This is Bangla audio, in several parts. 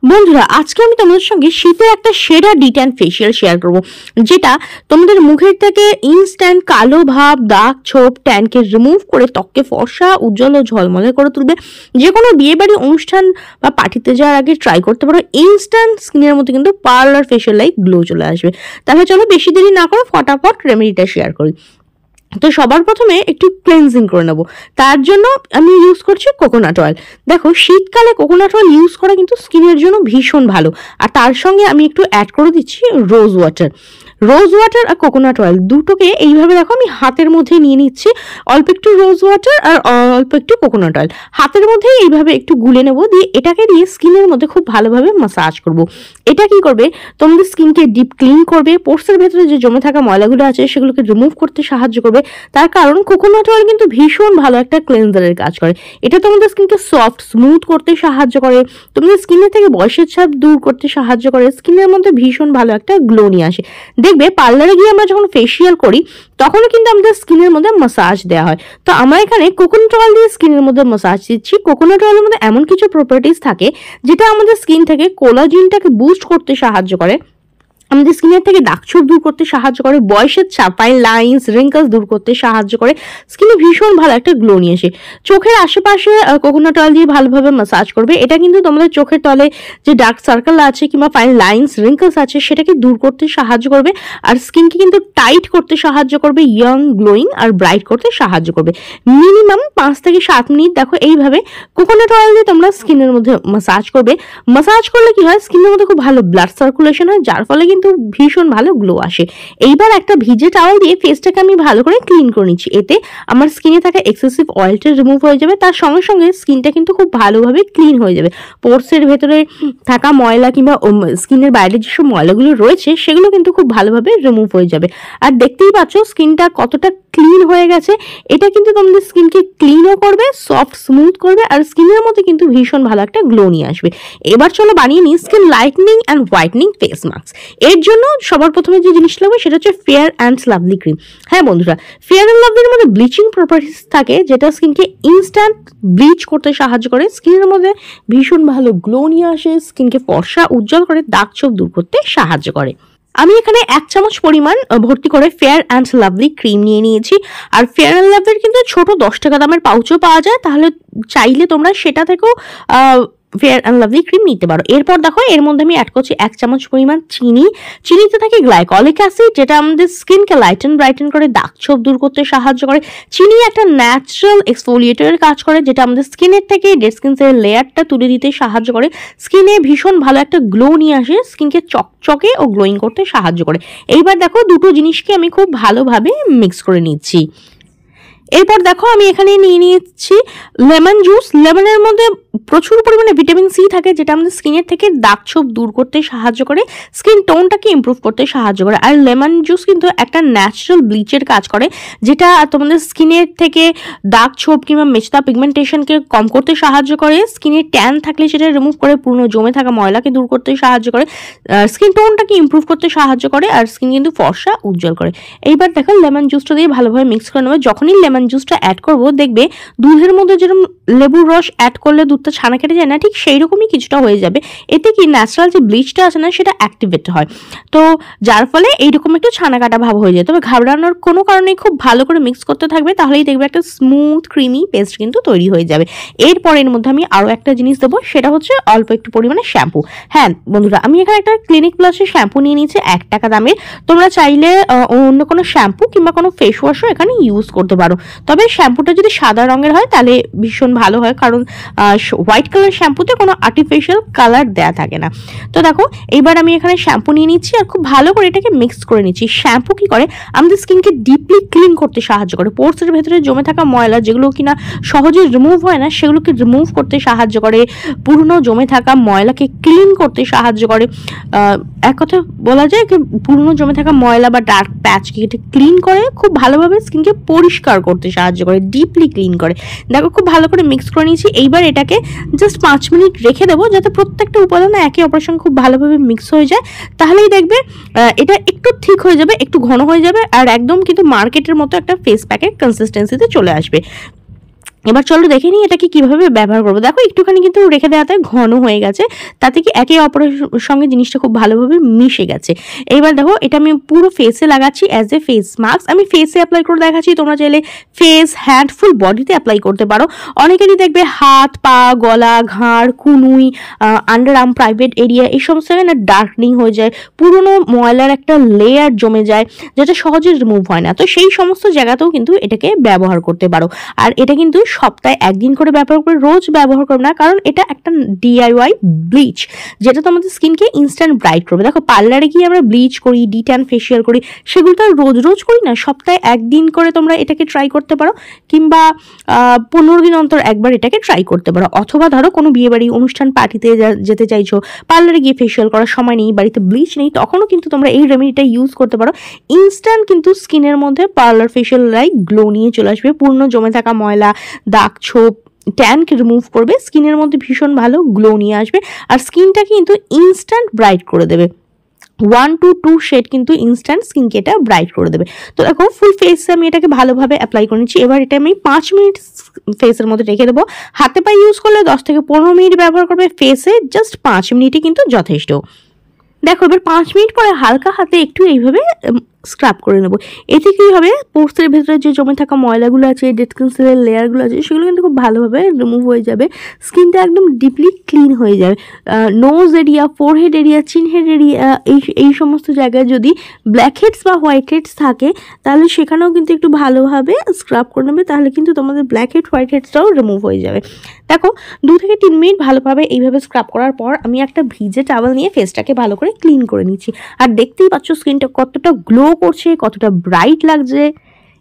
বন্ধুরা, আজকে আমি তোমাদের সঙ্গে শীতের একটা সেরা ডিট্যান ফেসিয়াল শেয়ার করব, যেটা তোমাদের মুখের থেকে ইনস্ট্যান্ট কালো ভাব, দাগ, ছোপ, ট্যানকে রিমুভ করে ত্বককে ফর্সা, উজ্জ্বল ও ঝলমলে করে তুলবে। যে কোনো বিয়েবাড়ি অনুষ্ঠান বা পার্টিতে যাওয়ার আগে ট্রাই করতে পারো। ইনস্ট্যান্ট স্কিনের মধ্যে কিন্তু পার্লার ফেসিয়াল লাইক গ্লো চলে আসবে। তাহলে চলো বেশি দেরি না করে ফটাফট রেমেডিটা শেয়ার করি। তো সবার প্রথমে একটু ক্লেনজিং করে নেবো। তার জন্য আমি ইউজ করছি কোকোনাট অয়েল। দেখো, শীতকালে কোকোনাট অয়েল ইউজ করা কিন্তু স্কিনের জন্য ভীষণ ভালো। আর তার সঙ্গে আমি একটু অ্যাড করে দিচ্ছি রোজ ওয়াটার। রোজ ওয়াটার আর কোকোনাট অয়েল দুটোকে এইভাবে দেখো আমি হাতের মধ্যে নিয়ে নিচ্ছি। অল্প একটু রোজ ওয়াটার আর অল্প একটু কোকোনাট অয়েল হাতের মধ্যে এইভাবে একটু গুলে নেবো। দিয়ে এটাকে দিয়ে স্কিনের মধ্যে খুব ভালোভাবে মাসাজ করব। এটা কি করবে, তোমাদের স্কিনকে ডিপ ক্লিন করবে। পোর্সের ভেতরে যে জমে থাকা ময়লাগুলো আছে সেগুলোকে রিমুভ করতে সাহায্য করবে। তার কারণ কোকোনাট অয়েল কিন্তু ভীষণ ভালো একটা ক্লেনজারের কাজ করে। এটা তোমাদের স্কিনকে সফট স্মুথ করতে সাহায্য করে, তোমাদের স্কিনের থেকে বয়সের ছাপ দূর করতে সাহায্য করে, স্কিনের মধ্যে ভীষণ ভালো একটা গ্লো নিয়ে আসে। দেখবে পার্লারে গিয়ে আমরা যখন ফেসিয়াল করি তখনও কিন্তু আমাদের স্কিনের মধ্যে মাসাজ দেওয়া হয়। তো আমরা এখানে কোকোনাট অয়েল দিয়ে স্কিনের মধ্যে মাসাজ দিচ্ছি। কোকোনাট অয়েলের মধ্যে এমন কিছু প্রপার্টিস থাকে যেটা আমাদের স্কিন থেকে কোলাজিনটাকে বুস্ট করতে সাহায্য করে, আমাদের স্কিনের থেকে দাগছোপ দূর করতে সাহায্য করে, বয়সের ছাপায় লাইন্স রিঙ্কলস দূর করতে সাহায্য করে, স্কিনে ভীষণ ভালো একটা গ্লো নিয়ে আসে। চোখের আশেপাশে কোকোনাট অয়েল দিয়ে ভালোভাবে মাসাজ করবে। এটা কিন্তু তোমাদের চোখের তলে যে ডার্ক সার্কেল আছে কিংবা ফাইন লাইন্স রিঙ্কলস আছে সেটাকে দূর করতে সাহায্য করবে। আর স্কিনকে কিন্তু টাইট করতে সাহায্য করবে, ইয়ং গ্লোয়িং আর ব্রাইট করতে সাহায্য করবে। মিনিমাম 5 থেকে 7 মিনিট দেখো এইভাবে কোকোনাট অয়েল দিয়ে তোমরা স্কিনের মধ্যে মাসাজ করবে। মাসাজ করলে কি হয়, স্কিনের মধ্যে খুব ভালো ব্লাড সার্কুলেশন হয়, যার ফলে কিন্তু ভীষণ ভালো গ্লো আসে। এইবার একটা ভিজে টাওয়াল দিয়ে ফেসটাকে আমি ভালো করে ক্লিন করে নিচ্ছি। এতে আমার স্কিনে থাকা এক্সেসিভ অয়েলটা রিমুভ হয়ে যাবে। তার সঙ্গে সঙ্গে স্কিনটা কিন্তু খুব ভালোভাবে ক্লিন হয়ে যাবে। পোর্সের ভেতরে থাকা ময়লা কিংবা স্কিনের বাইরে যেসব ময়লাগুলো রয়েছে সেগুলো কিন্তু খুব ভালোভাবে রিমুভ হয়ে যাবে। আর দেখতেই পাচ্ছ স্কিনটা কতটা ক্লিন হয়ে গেছে। এটা কিন্তু তোমাদের স্কিনকে ক্লিনও করবে, সফট স্মুথ করবে, আর স্কিনের মধ্যে কিন্তু ভীষণ ভালো একটা গ্লো নিয়ে আসবে। এবার চলো বানিয়ে নিই skin lightning and whitening face mask. এর জন্য সবার প্রথমে যে জিনিস লাগবে সেটা হচ্ছে ফেয়ার অ্যান্ড লাভলি ক্রিম। হ্যাঁ বন্ধুরা, ফেয়ার অ্যান্ড লাভলির মধ্যে ব্লিচিং প্রপার্টিস থাকে যেটা স্কিনকে ইনস্ট্যান্ট ব্লিচ করতে সাহায্য করে, স্কিনের মধ্যে ভীষণ ভালো গ্লো নিয়ে আসে, স্কিনকে ফর্সা উজ্জ্বল করে, দাগ ছোপ দূর করতে সাহায্য করে। আমি এখানে 1 চামচ পরিমাণ ভর্তি করে ফেয়ার অ্যান্ড লাভলি ক্রিম নিয়ে নিয়েছি। আর ফেয়ার অ্যান্ড লাভলির কিন্তু ছোট 10 টাকা দামের পাউচও পাওয়া যায়, তাহলে চাইলে তোমরা সেটা থেকেও ফেয়ার অ্যান্ড লাভলি ক্রিম নিতে পারো। এরপর দেখো এর মধ্যে আমি অ্যাড করছি 1 চামচ পরিমাণ চিনি। চিনিতে থাকে গ্লাইকলিক অ্যাসিড, যেটা আমাদের স্কিনকে লাইটেন ব্রাইটেন করে, দাগ ছোপ দূর করতে সাহায্য করে। চিনি একটা ন্যাচারাল এক্সফোলিয়েটরের কাজ করে, যেটা আমাদের স্কিনের থেকে ডেড স্কিন সেলের লেয়ারটা তুলে দিতে সাহায্য করে, স্কিনে ভীষণ ভালো একটা গ্লো নিয়ে আসে, স্কিনকে চকচকে ও গ্লোয়িং করতে সাহায্য করে। এইবার দেখো দুটো জিনিসকে আমি খুব ভালোভাবে মিক্স করে নিচ্ছি। এরপর দেখো আমি এখানে নিয়ে নিচ্ছি লেমন জুস। লেমনের মধ্যে প্রচুর পরিমাণে ভিটামিন সি থাকে, যেটা আমাদের স্কিনের থেকে দাগ ছোপ দূর করতে সাহায্য করে, স্কিন টোনটাকে ইমপ্রুভ করতে সাহায্য করে। আর লেমন জুস কিন্তু একটা ন্যাচারাল ব্লিচের কাজ করে, যেটা তোমাদের স্কিনের থেকে দাগ ছোপ কিংবা মেচতা পিগমেন্টেশনকে কম করতে সাহায্য করে, স্কিনে ট্যান থাকলে সেটা রিমুভ করে, পুরনো জমে থাকা ময়লাকে দূর করতে সাহায্য করে, স্কিন টোনটাকে ইমপ্রুভ করতে সাহায্য করে, আর স্কিন কিন্তু ফর্সা উজ্জ্বল করে। এইবার দেখো লেমন জুসটা দিয়ে ভালোভাবে মিক্স করে নেবে। যখনই লেমন জুসটা অ্যাড করবো দেখবে দুধের মধ্যে যেরকম লেবুর রস অ্যাড করলে দুধটা ছানা কেটে যায় না, ঠিক সেই রকমই কিছুটা হয়ে যাবে। এতে কি ন্যাচারাল যে ব্লিচটা আছে না সেটা অ্যাক্টিভেট হয়, তো যার ফলে এইরকম একটু ছানা কাটা ভাব হয়ে যায়। তবে ঘাবড়ানোর কোনো কারণে খুব ভালো করে মিক্স করতে থাকবে, তাহলেই দেখবে একটা স্মুথ ক্রিমি পেস্ট কিন্তু তৈরি হয়ে যাবে। এরপর এর মধ্যে আমি আরও একটা জিনিস দেবো, সেটা হচ্ছে অল্প একটু পরিমাণে শ্যাম্পু। হ্যাঁ বন্ধুরা, আমি এখানে একটা ক্লিনিক প্লাসের শ্যাম্পু নিয়ে নিয়েছি 1 টাকা দামের। তোমরা চাইলে অন্য কোনো শ্যাম্পু কিংবা কোনো ফেস ওয়াশও এখানে ইউজ করতে পারো। তবে শ্যাম্পুটা যদি সাদা রঙের হয় তাহলে ভীষণ ভালো হয়, কারণ হোয়াইট কালার শ্যাম্পুতে কোনো আর্টিফিশিয়াল কালার দেয়া থাকে না। তো দেখো এইবার আমি এখানে শ্যাম্পু নিয়ে নিচ্ছি আর খুব ভালো করে এটাকে মিক্স করে নিচ্ছি। শ্যাম্পু কি করে, আমাদের স্কিনকে ডিপলি ক্লিন করতে সাহায্য করে, পোর্সের ভেতরে জমে থাকা ময়লা যেগুলো কিনা সহজে রিমুভ হয় না সেগুলোকে রিমুভ করতে সাহায্য করে, পুরনো জমে থাকা ময়লাকে ক্লিন করতে সাহায্য করে। এক কথা বলা যায় যে পুরনো জমে থাকা ময়লা বা ডার্ক প্যাচকে এটা ক্লিন করে, খুব ভালোভাবে স্কিনকে পরিষ্কার করতে সাহায্য করে, ডিপলি ক্লিন করে। দেখো খুব ভালো করে মিক্স করে নিয়েছি। এইবার এটাকে জাস্ট 5 মিনিট রেখে দেবো, যাতে প্রত্যেকটা উপাদান একে অপরের সঙ্গে খুব ভালোভাবে মিক্স হয়ে যায়। তাহলেই দেখবে এটা একটু ঠিক হয়ে যাবে, একটু ঘন হয়ে যাবে, আর একদম কিন্তু মার্কেটের মতো একটা ফেস প্যাকের কনসিস্টেন্সিতে চলে আসবে। এবার চলো দেখে নিই এটাকে কিভাবে ব্যবহার করবো। দেখো একটুখানি কিন্তু রেখে দেওয়াতে ঘন হয়ে গেছে, তাতে কি একে অপরের সঙ্গে জিনিসটা খুব ভালোভাবে মিশে গেছে। এইবার দেখো এটা আমি পুরো ফেসে লাগাচ্ছি অ্যাজ এ ফেস মাস্ক। আমি ফেসে অ্যাপ্লাই করে দেখাচ্ছি, তোমরা চাইলে ফেস, হ্যান্ড, ফুল বডিতে অ্যাপ্লাই করতে পারো। অনেকেরই দেখবে হাত, পা, গলা, ঘাড়, কুনুই, আন্ডার আর্ম, প্রাইভেট এরিয়া এই সমস্ত জায়গায় না ডার্কনিং হয়ে যায়, পুরনো ময়লার একটা লেয়ার জমে যায় যেটা সহজে রিমুভ হয় না। তো সেই সমস্ত জায়গাতেও কিন্তু এটাকে ব্যবহার করতে পারো। আর এটা কিন্তু সপ্তাহে একদিন করে ব্যবহার করে, রোজ ব্যবহার করবে না, কারণ এটা একটা DIY ব্লিচ যেটা তোমাদের স্কিনকে ইনস্ট্যান্ট ব্রাইট করবে। দেখো পার্লারে গিয়ে আমরা ব্লিচ করি, ডিট্যান ফেসিয়াল করি, সেগুলো তো রোজ রোজ করি না, সপ্তাহে একদিন করে তোমরা এটাকে ট্রাই করতে পারো, কিংবা 15 দিন অন্তর একবার এটাকে ট্রাই করতে পারো। অথবা ধরো কোনো বিয়েবাড়ি অনুষ্ঠান পার্টিতে যেতে চাইছো, পার্লারে গিয়ে ফেসিয়াল করার সময় নেই, বাড়িতে ব্লিচ নেই, তখনও কিন্তু তোমরা এই রেমেডিটা ইউজ করতে পারো। ইনস্ট্যান্ট কিন্তু স্কিনের মধ্যে পার্লার ফেসিয়াল লাইক গ্লো নিয়ে চলে আসবে, পূর্ণ জমে থাকা ময়লা, দাগ, ছোপ, ট্যানকে রিমুভ করবে, স্কিনের মধ্যে ভীষণ ভালো গ্লো নিয়ে আসবে, আর স্কিনটাকে কিন্তু ইনস্ট্যান্ট ব্রাইট করে দেবে। 1 to 2 শেড কিন্তু ইনস্ট্যান্ট স্কিনকে এটা ব্রাইট করে দেবে। তো দেখো ফুল ফেসে আমি এটাকে ভালোভাবে অ্যাপ্লাই করে নিচ্ছি। এবার এটা আমি 5 মিনিট ফেসের মধ্যে রেখে দেবো। হাতে পায়ে ইউজ করলে 10 থেকে 15 মিনিট ব্যবহার করবে, ফেসে জাস্ট 5 মিনিটই কিন্তু যথেষ্ট। দেখো এবার 5 মিনিট পরে হালকা হাতে একটু এইভাবে স্ক্রাব করে নেবো। এতে কি হবে, পোস্টের ভেতরে যে জমে থাকা ময়লাগুলো আছে, ডেড স্কিন সেলের লেয়ারগুলো আছে, সেগুলো কিন্তু খুব ভালোভাবে রিমুভ হয়ে যাবে, স্কিনটা একদম ডিপলি ক্লিন হয়ে যাবে। Nose area, forehead area, chin head area, এই সমস্ত জায়গায় যদি ব্ল্যাক হেডস বা হোয়াইট হেডস থাকে, তাহলে সেখানেও কিন্তু একটু ভালোভাবে স্ক্রাব করে নেবে, তাহলে কিন্তু তোমাদের ব্ল্যাক হেড, হোয়াইট হেডসটাও রিমুভ হয়ে যাবে। দেখো 2 থেকে 3 মিনিট ভালোভাবে এইভাবে স্ক্রাব করার পর আমি একটা ভিজে টাওয়েল নিয়ে ফেসটাকে ভালো করে ক্লিন করে নিচ্ছি। আর দেখতেই পাচ্ছ স্কিনটা কতটা গ্লো করছে, কতটা ব্রাইট লাগছে।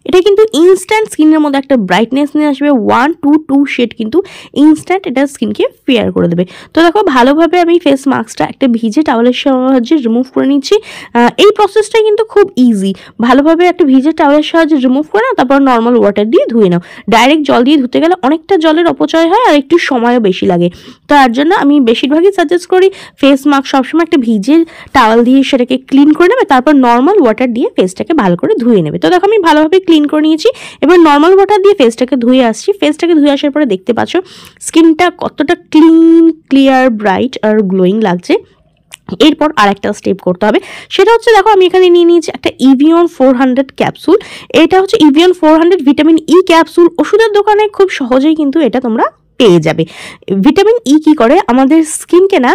এটা কিন্তু ইনস্ট্যান্ট স্কিনের মধ্যে একটা ব্রাইটনেস নিয়ে আসবে। 1 to 2 শেড কিন্তু ইনস্ট্যান্ট এটা স্কিনকে ফেয়ার করে দেবে। তো দেখো ভালোভাবে আমি ফেস মাস্কটা একটা ভিজে টাওয়েলের সাহায্যে রিমুভ করে নিচ্ছি। এই প্রসেসটা কিন্তু খুব ইজি। ভালোভাবে একটা ভিজে টাওয়েলের সাহায্যে রিমুভ করে নাও, তারপর নর্মাল ওয়াটার দিয়ে ধুয়ে নাও। ডাইরেক্ট জল দিয়ে ধুতে গেলে অনেকটা জলের অপচয় হয় আর একটু সময়ও বেশি লাগে। তার জন্য আমি বেশিরভাগই সাজেস্ট করি ফেস মাস্ক সবসময় একটা ভিজে টাওয়েল দিয়ে সেটাকে ক্লিন করে নেবে, তারপর নর্মাল ওয়াটার দিয়ে ফেসটাকে ভালো করে ধুয়ে নেবে। তো দেখো আমি ভালোভাবে ক্লিন করে নিয়েছি। এবার নর্মাল ওয়াটার দিয়ে ফেসটাকে ধুয়ে আসছি। ফেসটাকে ধুয়ে আসার পরে দেখতে পাচ্ছ স্কিনটা কতটা ক্লিন, ক্লিয়ার, ব্রাইট আর গ্লোয়িং লাগছে। এরপর আরেকটা স্টেপ করতে হবে, সেটা হচ্ছে দেখো আমি এখানে নিয়ে নিয়েছি একটা ইভিয়ন 400 ক্যাপসুল। এটা হচ্ছে ইভিয়ন 400 ভিটামিন ই ক্যাপসুল। ওষুধের দোকানে খুব সহজেই কিন্তু এটা তোমরা পেয়ে যাবে। ভিটামিন ই কি করে, আমাদের স্কিনকে না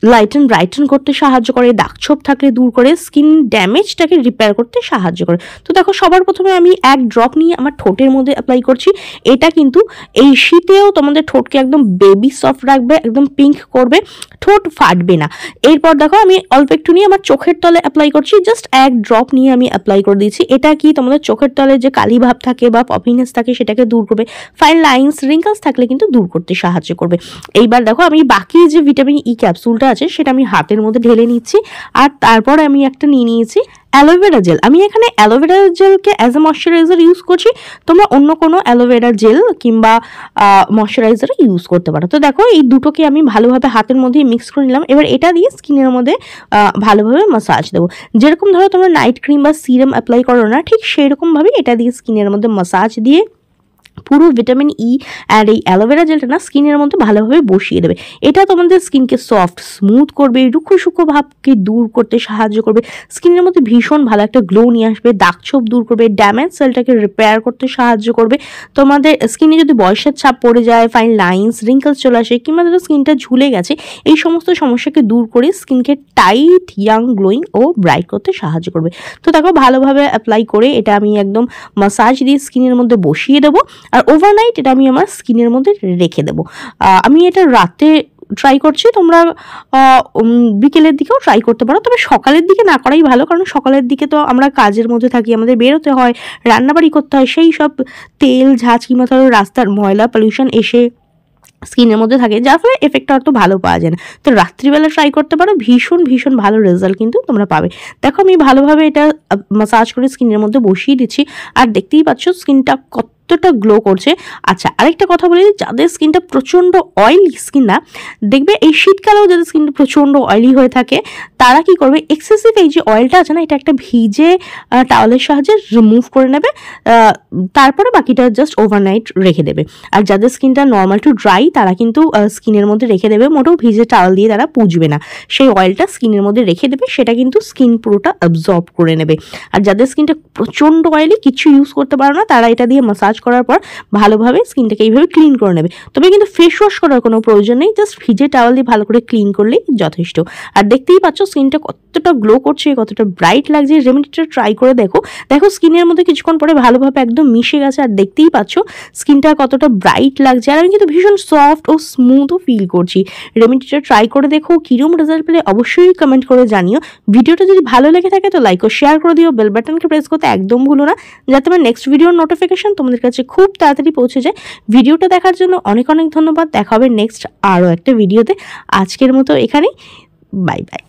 লাইটেন ব্রাইটেন করতে সাহায্য করে, দাগ ছোপ থাকলে দূর করে, স্কিন ড্যামেজটাকে রিপেয়ার করতে সাহায্য করে। তো দেখো সবার প্রথমে আমি 1 ড্রপ নিয়ে আমার ঠোঁটের মধ্যে অ্যাপ্লাই করছি। এটা কিন্তু এই শীতেও তোমাদের ঠোঁটকে একদম বেবি সফট রাখবে, একদম পিঙ্ক করবে, ঠোঁট ফাটবে না। এরপর দেখো আমি অল্প একটু নিয়ে আমার চোখের তলে অ্যাপ্লাই করছি। জাস্ট 1 ড্রপ নিয়ে আমি অ্যাপ্লাই করে দিয়েছি। এটা কি তোমাদের চোখের তলে যে কালি ভাব থাকে বা পপিনেস থাকে সেটাকে দূর করবে, ফাইন লাইন্স, রিঙ্কলস থাকলে কিন্তু দূর করতে সাহায্য করবে। এইবার দেখো আমি বাকি যে ভিটামিন ই ক্যাপসুলটা আছে সেটা আমি হাতের মধ্যে ঢেলে নিচ্ছি। আর তারপর আমি একটা নিয়ে নিয়েছি অ্যালোভেরা জেল। আমি এখানে অ্যালোভেরা জেলকে অ্যাজ এ ময়শ্চারাইজার ইউজ করছি, তোমরা অন্য কোনো অ্যালোভেরা জেল কিংবা ময়শ্চারাইজার ইউজ করতে পারো। তো দেখো এই দুটোকে আমি ভালোভাবে হাতের মধ্যে মিক্স করে নিলাম। এবার এটা দিয়ে স্কিনের মধ্যে ভালোভাবে মাসাজ দেবো। যেরকম ধরো তোমরা নাইট ক্রিম বা সিরাম অ্যাপ্লাই করো না, ঠিক সেরকমভাবে এটা দিয়ে স্কিনের মধ্যে মাসাজ দিয়ে পুরো ভিটামিন ই আর এই অ্যালোভেরা জেলটা না স্কিনের মধ্যে ভালোভাবে বসিয়ে দেবে। এটা তোমাদের স্কিনকে সফট, স্মুথ করবে, রুক্ষ সূক্ষ্ম ভাবকে দূর করতে সাহায্য করবে, স্কিনের মধ্যে ভীষণ ভালো একটা গ্লো নিয়ে আসবে, দাগ ছোপ দূর করবে, ড্যামেজ সেলটাকে রিপেয়ার করতে সাহায্য করবে। তোমাদের স্কিনে যদি বয়সের ছাপ পড়ে যায়, ফাইন লাইন্স, রিঙ্কলস চলে আসে, কিংবা ধরো স্কিনটা ঝুলে গেছে, এই সমস্ত সমস্যাকে দূর করে স্কিনকে টাইট, ইয়াং, গ্লোয়িং ও ব্রাইট করতে সাহায্য করবে। তো দেখো ভালোভাবে অ্যাপ্লাই করে এটা আমি একদম মাসাজ দিয়ে স্কিনের মধ্যে বসিয়ে দেবো। আর ওভারনাইট এটা আমি আমার স্কিনের মধ্যে রেখে দেবো। আমি এটা রাতে ট্রাই করছি, তোমরা বিকেলের দিকেও ট্রাই করতে পারো, তবে সকালের দিকে না করাই ভালো, কারণ সকালের দিকে তো আমরা কাজের মধ্যে থাকি, আমাদের বেরোতে হয়, রান্নাবাড়ি করতে হয়, সেই সব তেল ঝাঁজ কিংবা ধরো রাস্তার ময়লা পলিউশন এসে স্কিনের মধ্যে থাকে, যার ফলে এফেক্টটা অত ভালো পাওয়া যায় না। তো রাত্রিবেলা ট্রাই করতে পারো, ভীষণ ভীষণ ভালো রেজাল্ট কিন্তু তোমরা পাবে। দেখো আমি ভালোভাবে এটা মাসাজ করে স্কিনের মধ্যে বসিয়ে দিচ্ছি, আর দেখতেই পাচ্ছ স্কিনটা কত কতটা গ্লো করছে। আচ্ছা, আরেকটা কথা বলি, যাদের স্কিনটা প্রচণ্ড অয়েলি স্কিন না, দেখবে এই শীতকালেও যাদের স্কিনটা প্রচণ্ড অয়েলি হয়ে থাকে, তারা কি করবে, এক্সেসিভ এই যে অয়েলটা আছে না, এটা একটা ভিজে টাওয়ালের সাহায্যে রিমুভ করে নেবে, তারপরে বাকিটা জাস্ট ওভারনাইট রেখে দেবে। আর যাদের স্কিনটা নর্মাল টু ড্রাই, তারা কিন্তু স্কিনের মধ্যে রেখে দেবে, মোটেও ভিজে টাওয়াল দিয়ে তারা পুজবে না, সেই অয়েলটা স্কিনের মধ্যে রেখে দেবে, সেটা কিন্তু স্কিন পুরোটা অ্যাবজর্ব করে নেবে। আর যাদের স্কিনটা প্রচণ্ড অয়েলি, কিছু ইউজ করতে পারো না, তারা এটা দিয়ে মাসাজ করার পর ভালোভাবে স্কিনটাকে এইভাবে ক্লিন করে নেবে। তবে কিন্তু ফেস ওয়াশ করার কোনো প্রয়োজন নেই, জাস্ট ভিজে টাওয়াল দিয়ে ভালো করে ক্লিন করলেই যথেষ্ট। আর দেখতেই পাচ্ছ স্কিনটা কতটা গ্লো করছে, কতটা ব্রাইট লাগছে। রেমেডিটা ট্রাই করে দেখো, স্কিনের মধ্যে কিছুক্ষণ পরে ভালোভাবে একদম মিশে গেছে, আর দেখতেই পাচ্ছ স্কিনটা কতটা ব্রাইট লাগছে, আর আমি কিন্তু ভীষণ সফট ও স্মুথও ফিল করছি। রেমেডিটা ট্রাই করে দেখো, কিরম রেজাল্ট পেলে অবশ্যই কমেন্ট করে জানিও। ভিডিওটা যদি ভালো লেগে থাকে তো লাইক ও শেয়ার করে দিও, বেল বাটনকে প্রেস করতে একদম ভুলো না, যাতে আমার নেক্সট ভিডিওর নোটিফিকেশন তোমাদের কাছে খুব তাড়াতাড়ি পৌঁছে যায়। ভিডিওটা দেখার জন্য অনেক অনেক ধন্যবাদ। দেখা হবে নেক্সট আরও একটা ভিডিওতে। আজকের মতো এখানেই, বাই বাই।